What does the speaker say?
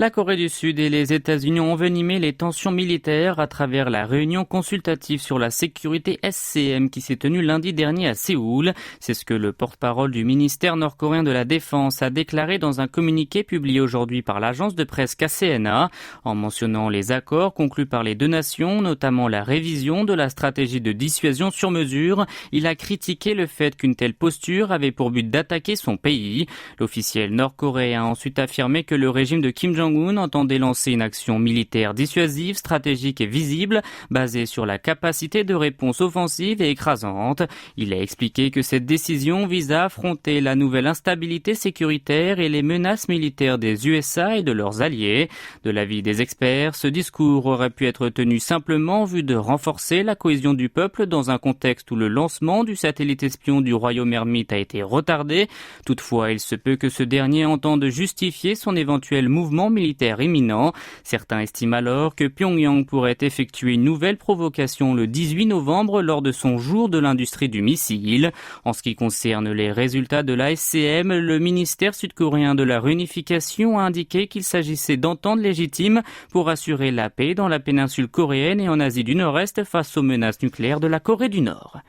La Corée du Sud et les États-Unis ont envenimé les tensions militaires à travers la réunion consultative sur la sécurité SCM qui s'est tenue lundi dernier à Séoul. C'est ce que le porte-parole du ministère nord-coréen de la Défense a déclaré dans un communiqué publié aujourd'hui par l'agence de presse KCNA. En mentionnant les accords conclus par les deux nations, notamment la révision de la stratégie de dissuasion sur mesure, il a critiqué le fait qu'une telle posture avait pour but d'attaquer son pays. L'officiel nord-coréen a ensuite affirmé que le régime de Kim Jong-un entendait lancer une action militaire dissuasive, stratégique et visible, basée sur la capacité de réponse offensive et écrasante. Il a expliqué que cette décision vise à affronter la nouvelle instabilité sécuritaire et les menaces militaires des USA et de leurs alliés. De l'avis des experts, ce discours aurait pu être tenu simplement en vue de renforcer la cohésion du peuple dans un contexte où le lancement du satellite espion du royaume ermite a été retardé. Toutefois, il se peut que ce dernier entende justifier son éventuel mouvement militaire imminent. Certains estiment alors que Pyongyang pourrait effectuer une nouvelle provocation le 18 novembre lors de son jour de l'industrie du missile. En ce qui concerne les résultats de la SCM, le ministère sud-coréen de la réunification a indiqué qu'il s'agissait d'ententes légitimes pour assurer la paix dans la péninsule coréenne et en Asie du Nord-Est face aux menaces nucléaires de la Corée du Nord.